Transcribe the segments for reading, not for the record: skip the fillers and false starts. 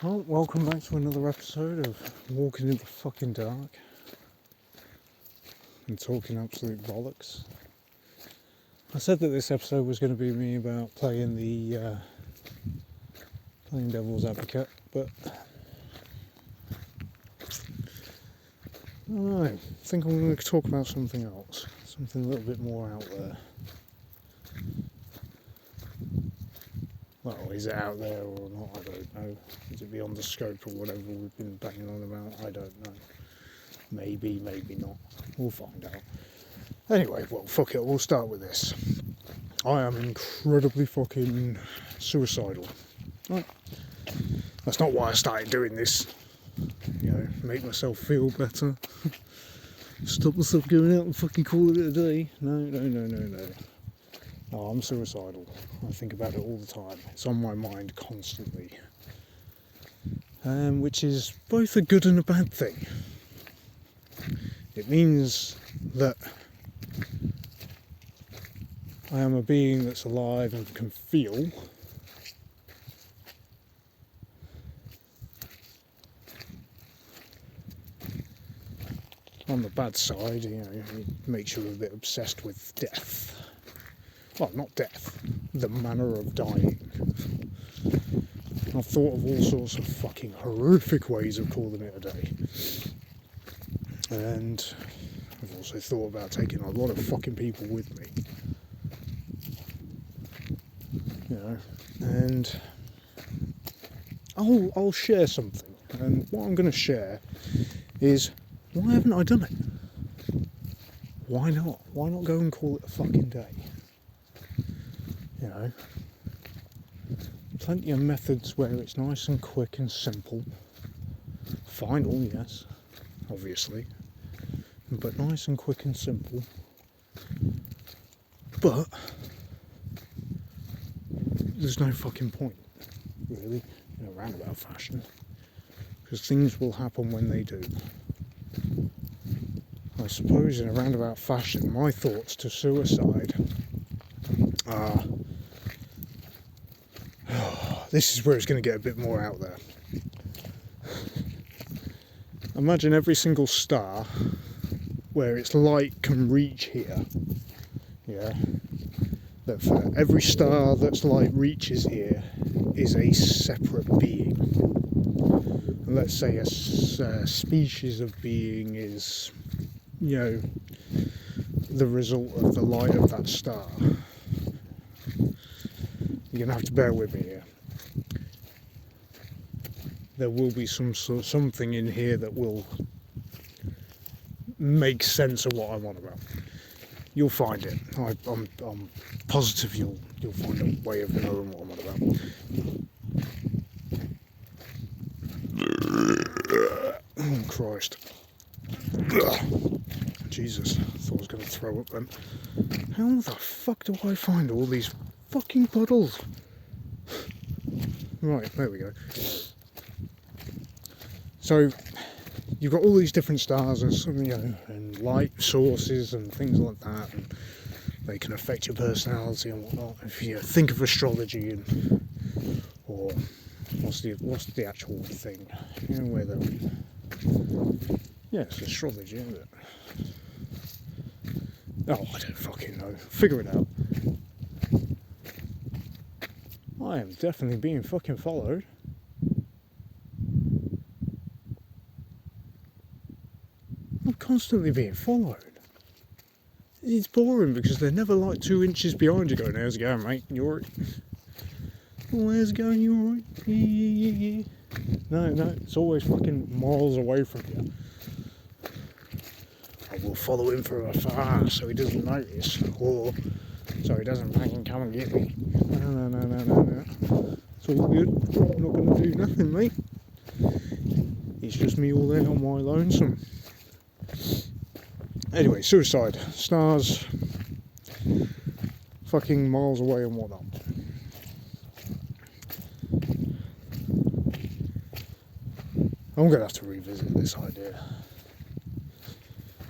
Well, welcome back to another episode of Walking in the Fucking Dark and talking absolute bollocks. I said that this episode was going to be me about playing devil's advocate, but I don't know. I think I'm going to talk about something else, something a little bit more out there. Well, is it out there or not? I don't know. Is it beyond the scope or whatever we've been banging on about? I don't know. Maybe, maybe not. We'll find out. Anyway, well, fuck it. We'll start with this. I am incredibly fucking suicidal. Right. That's not why I started doing this. You know, make myself feel better. Stop myself going out and fucking calling it a day. No. Oh, I'm suicidal. I think about it all the time. It's on my mind constantly. Which is both a good and a bad thing. It means that I am a being that's alive and can feel. On the bad side, you know, it makes you a bit obsessed with death. Well, not death, the manner of dying. I've thought of all sorts of fucking horrific ways of calling it a day. And I've also thought about taking a lot of fucking people with me. You know, and I'll share something. And what I'm going to share is, why haven't I done it? Why not? Why not go and call it a fucking day? You know, plenty of methods where it's nice and quick and simple. Final, yes, obviously, but nice and quick and simple. But there's no fucking point, really, in a roundabout fashion, because things will happen when they do. I suppose in a roundabout fashion, my thoughts to suicide are, this is where it's going to get a bit more out there. Imagine every single star where its light can reach here. Yeah. That for every star that's light reaches here is a separate being. And let's say a species of being is, you know, the result of the light of that star. You're going to have to bear with me here. There will be something in here that will make sense of what I'm on about. You'll find it. I'm positive you'll find a way of knowing what I'm on about. Oh Christ! Jesus, I thought I was going to throw up then. How the fuck do I find all these fucking puddles? Right, there we go. So you've got all these different stars and, you know, and light sources and things like that, and they can affect your personality and whatnot. If you think of astrology and, or what's the actual thing? You know where it's astrology, isn't it? Oh, I don't fucking know. Figure it out. I am definitely being fucking followed. I'm constantly being followed. It's boring because they're never like 2 inches behind you going, how's it going, mate? You alright? Oh, how's it going? You alright? Yeah. No, it's always fucking miles away from you. I will follow him from afar so he doesn't notice, or so he doesn't fucking come and get me. No. It's all good. I'm not going to do nothing, mate. It's just me all there on my lonesome. Anyway, suicide. Stars fucking miles away and whatnot. I'm going to have to revisit this idea.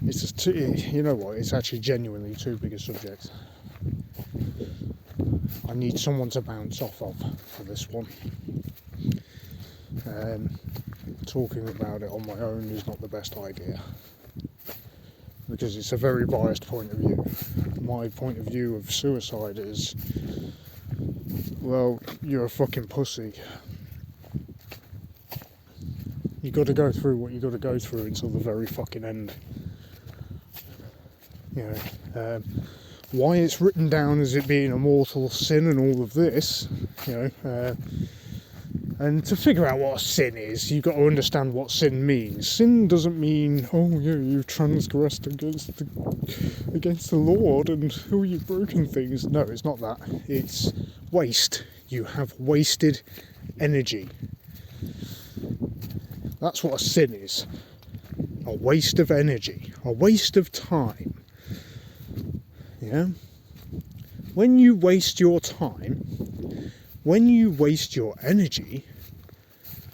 It's just you know what, it's actually genuinely too big a subject. I need someone to bounce off of for this one. talking about it on my own is not the best idea, because it's a very biased point of view. My point of view of suicide is, well, you're a fucking pussy. You got to go through what you got to go through until the very fucking end. You know, why it's written down as it being a mortal sin and all of this, you know, and to figure out what a sin is, you've got to understand what sin means. Sin doesn't mean, oh yeah, you've transgressed against the Lord and oh, you've broken things. No, it's not that. It's waste. You have wasted energy. That's what a sin is. A waste of energy. A waste of time. Yeah? When you waste your time, when you waste your energy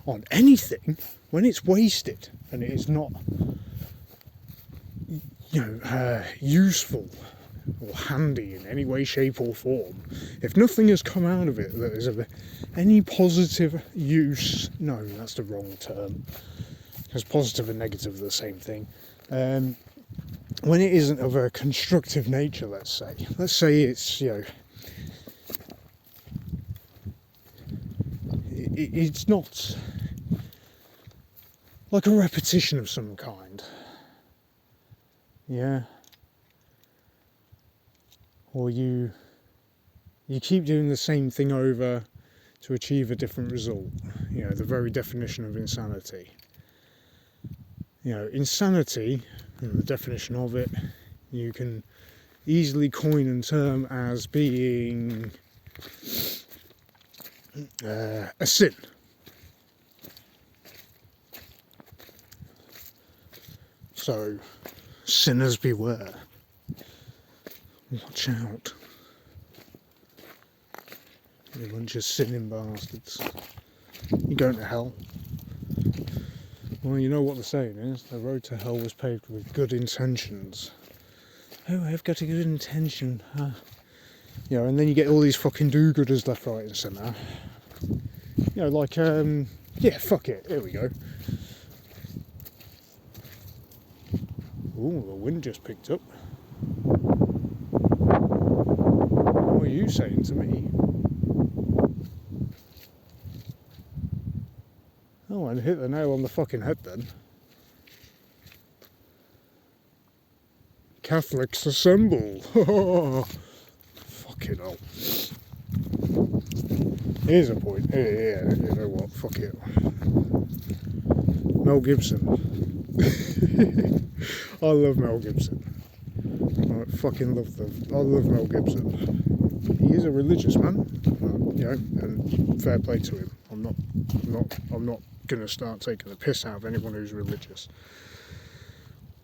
on anything, when it's wasted and it is not, useful or handy in any way, shape or form, if nothing has come out of it that is of any positive use, no, that's the wrong term, because positive and negative are the same thing. When it isn't of a constructive nature, let's say it's, it's not like a repetition of some kind, yeah, or you keep doing the same thing over to achieve a different result, the very definition of insanity. Insanity, the definition of it, you can easily coin and term as being a sin. So, sinners beware. Watch out. You bunch of sinning bastards. You're going to hell. Well, you know what the saying is, the road to hell was paved with good intentions. Oh, I've got a good intention. And then you get all these fucking do-gooders left, right and centre. Fuck it, here we go. Ooh, the wind just picked up. What are you saying to me? Oh, I hit the nail on the fucking head then. Catholics assemble. Fucking hell. Here's a point. Yeah, you know what? Fuck it. Mel Gibson. I love Mel Gibson. I fucking love I love Mel Gibson. He is a religious man, and fair play to him. I'm not going to start taking the piss out of anyone who's religious.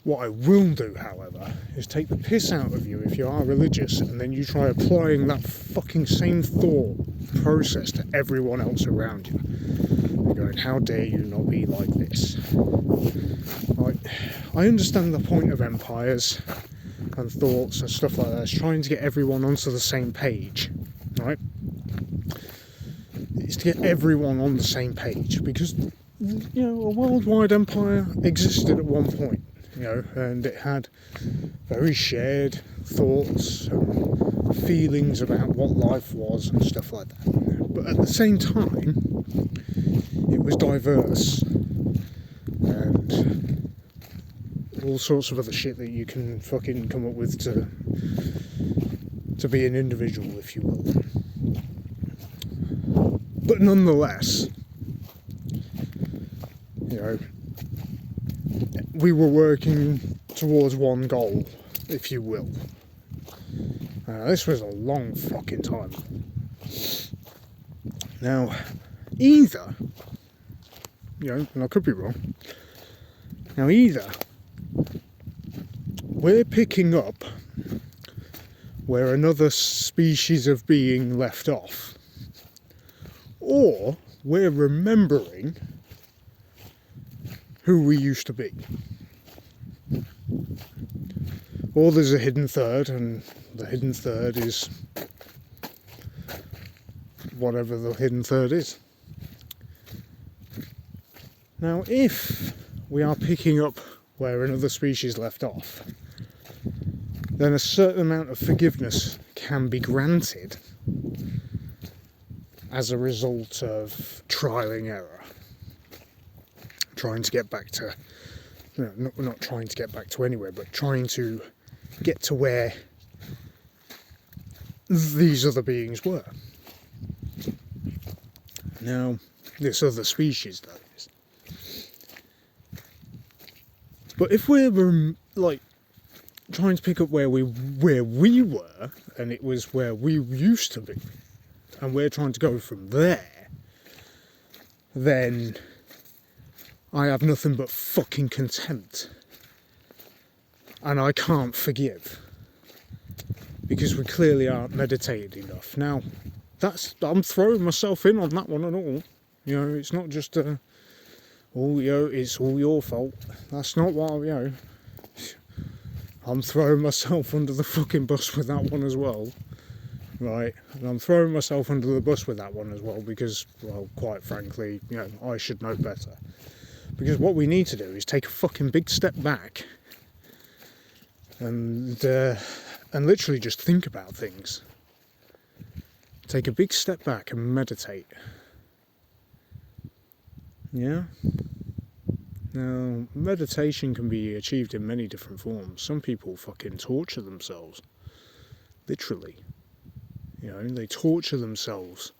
What I will do, however, is take the piss out of you if you are religious, and then you try applying that fucking same thought process to everyone else around you. You're going, how dare you not be like this? I understand the point of empires and thoughts and stuff like that. It's trying to get everyone onto the same page, right? It's to get everyone on the same page, because a worldwide empire existed at one point, and it had very shared thoughts and feelings about what life was and stuff like that. But at the same time, it was diverse and all sorts of other shit that you can fucking come up with to be an individual, if you will. But nonetheless, we were working towards one goal, if you will. This was a long fucking time. Now, either, and I could be wrong, either we're picking up where another species of being left off, or we're remembering who we used to be. Or there's a hidden third, and the hidden third is whatever the hidden third is. Now, if we are picking up where another species left off, then a certain amount of forgiveness can be granted as a result of trial and error. Trying to get back to, not trying to get back to anywhere, but trying to get to where these other beings were. Now, this other species, that is. But if we're like trying to pick up where we were, and it was where we used to be, and we're trying to go from there, then I have nothing but fucking contempt, and I can't forgive, because we clearly aren't meditated enough. Now, I'm throwing myself in on that one and all. You know, it's not just it's all your fault. That's not what I'm throwing myself under the fucking bus with that one as well. Right, and I'm throwing myself under the bus with that one as well because, well, quite frankly, I should know better. Because what we need to do is take a fucking big step back and literally just think about things. Take a big step back and meditate. Yeah? Now, meditation can be achieved in many different forms. Some people fucking torture themselves. Literally. They torture themselves.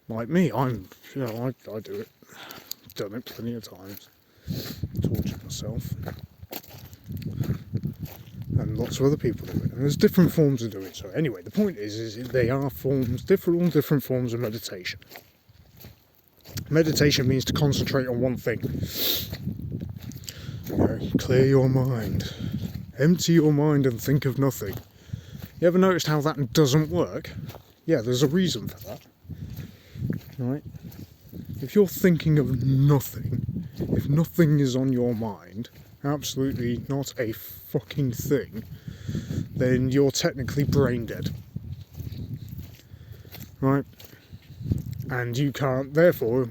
Like me, I do it. I've done it plenty of times. Torture myself. And lots of other people do it. And there's different forms of doing it. So anyway, the point is they are all different forms of meditation. Meditation means to concentrate on one thing. Clear your mind. Empty your mind and think of nothing. You ever noticed how that doesn't work? Yeah, there's a reason for that. Right? If you're thinking of nothing, if nothing is on your mind, absolutely not a fucking thing, then you're technically brain dead. Right? And you can't, therefore,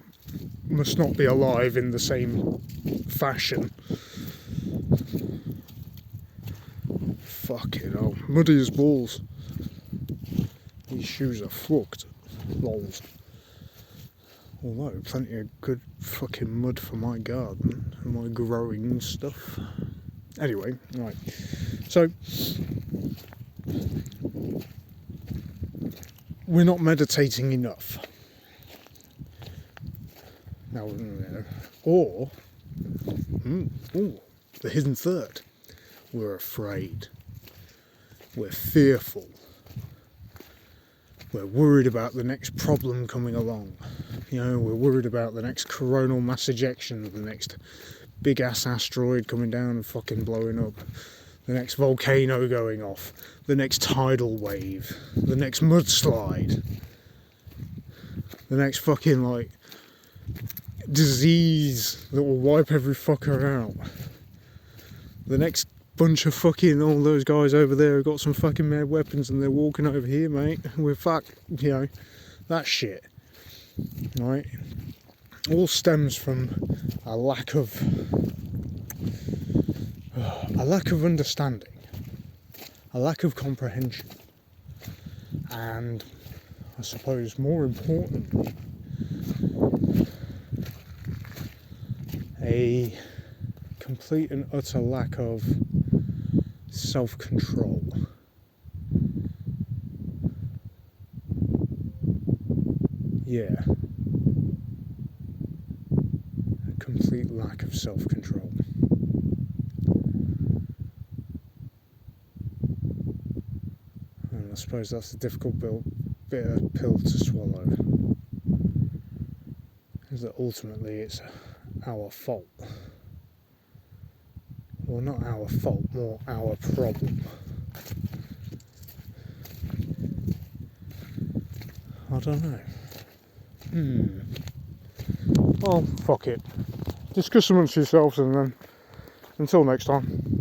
must not be alive in the same fashion. Fucking hell, muddy as balls. These shoes are fucked. Lols. Although, plenty of good fucking mud for my garden and my growing stuff. Anyway, right. So, we're not meditating enough. Now, or, the hidden third. We're afraid. We're fearful. We're worried about the next problem coming along. We're worried about the next coronal mass ejection, the next big ass asteroid coming down and fucking blowing up, the next volcano going off, the next tidal wave, the next mudslide, the next fucking disease that will wipe every fucker out, the next bunch of fucking all those guys over there have got some fucking mad weapons and they're walking over here, mate. We're fucked, that shit. Right? All stems from a lack of understanding, a lack of comprehension, and I suppose more importantly, a complete and utter lack of self-control. Yeah. A complete lack of self-control. And I suppose that's a difficult bitter pill to swallow. Is that ultimately it's our fault. Well, not our fault, more our problem. I don't know. Well, fuck it. Discuss amongst yourselves and then until next time.